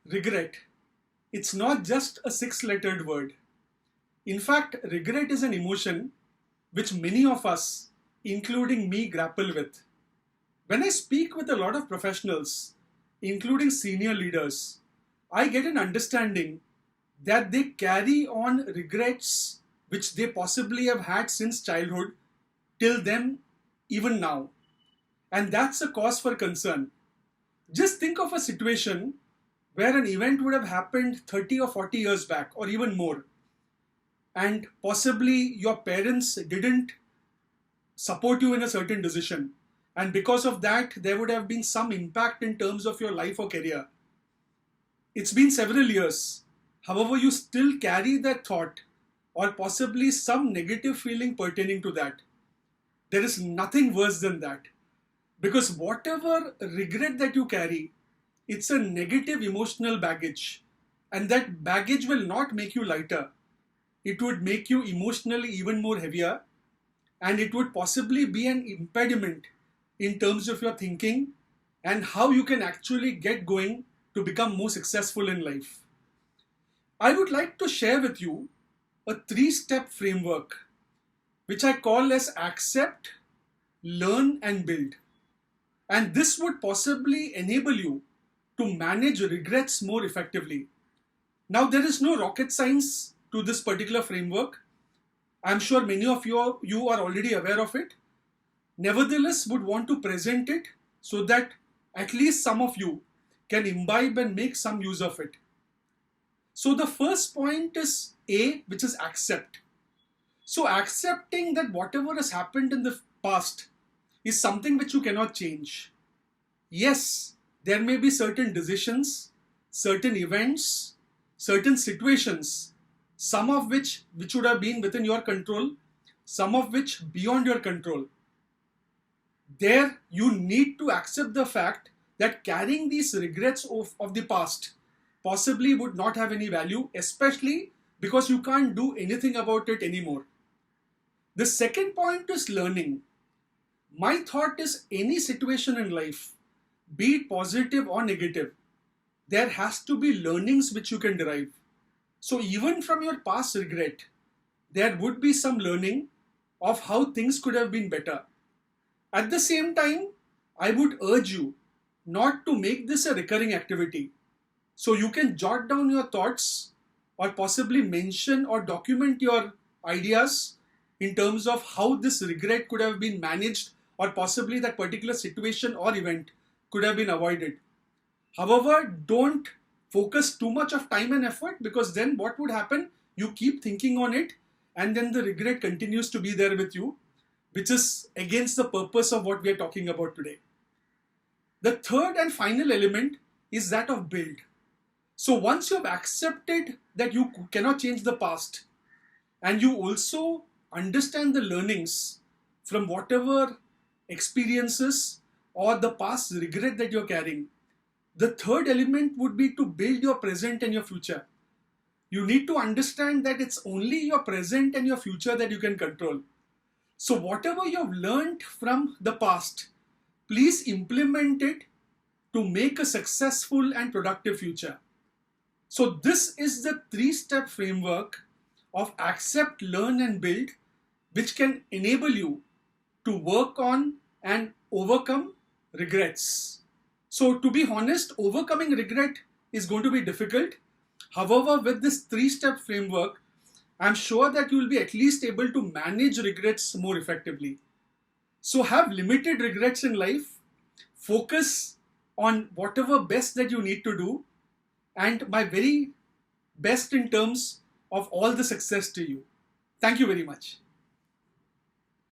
Regret. It's not just a six-lettered word. In fact, regret is an emotion which many of us, including me, grapple with. When I speak with a lot of professionals, including senior leaders, I get an understanding that they carry on regrets which they possibly have had since childhood till then, even now. And that's a cause for concern. Just think of a situation where an event would have happened 30 or 40 years back, or even more, and possibly your parents didn't support you in a certain decision. And because of that, there would have been some impact in terms of your life or career. It's been several years. However, you still carry that thought or possibly some negative feeling pertaining to that. There is nothing worse than that. Because whatever regret that you carry, it's a negative emotional baggage. And that baggage will not make you lighter. It would make you emotionally even more heavier. And it would possibly be an impediment in terms of your thinking and how you can actually get going to become more successful in life. I would like to share with you a three-step framework which I call as accept, learn and build. And this would possibly enable you to manage regrets more effectively. Now, there is no rocket science to this particular framework. I'm sure many of you are already aware of it. Nevertheless, would want to present it so that at least some of you can imbibe and make some use of it. So the first point is A, which is accept. So accepting that whatever has happened in the past is something which you cannot change. Yes, there may be certain decisions, certain events, certain situations, some of which would have been within your control, some of which beyond your control. There you need to accept the fact that carrying these regrets of the past possibly would not have any value, especially because you can't do anything about it anymore. The second point is learning. My thought is any situation in life, be it positive or negative, there has to be learnings which you can derive. So even from your past regret, there would be some learning of how things could have been better. At the same time, I would urge you not to make this a recurring activity. So you can jot down your thoughts or possibly mention or document your ideas in terms of how this regret could have been managed or possibly that particular situation or event could have been avoided. However, don't focus too much of time and effort, because then what would happen? You keep thinking on it and then the regret continues to be there with you, which is against the purpose of what we are talking about today. The third and final element is that of build. So once you have accepted that you cannot change the past and you also understand the learnings from whatever experiences or the past regret that you're carrying, the third element would be to build your present and your future. You need to understand that it's only your present and your future that you can control. So whatever you have learned from the past, please implement it to make a successful and productive future. So this is the three-step framework of accept, learn and build, which can enable you to work on and overcome regrets. So to be honest, overcoming regret is going to be difficult. However, with this three-step framework, I'm sure that you will be at least able to manage regrets more effectively. So have limited regrets in life, focus on whatever best that you need to do, and my very best in terms of all the success to you. Thank you very much.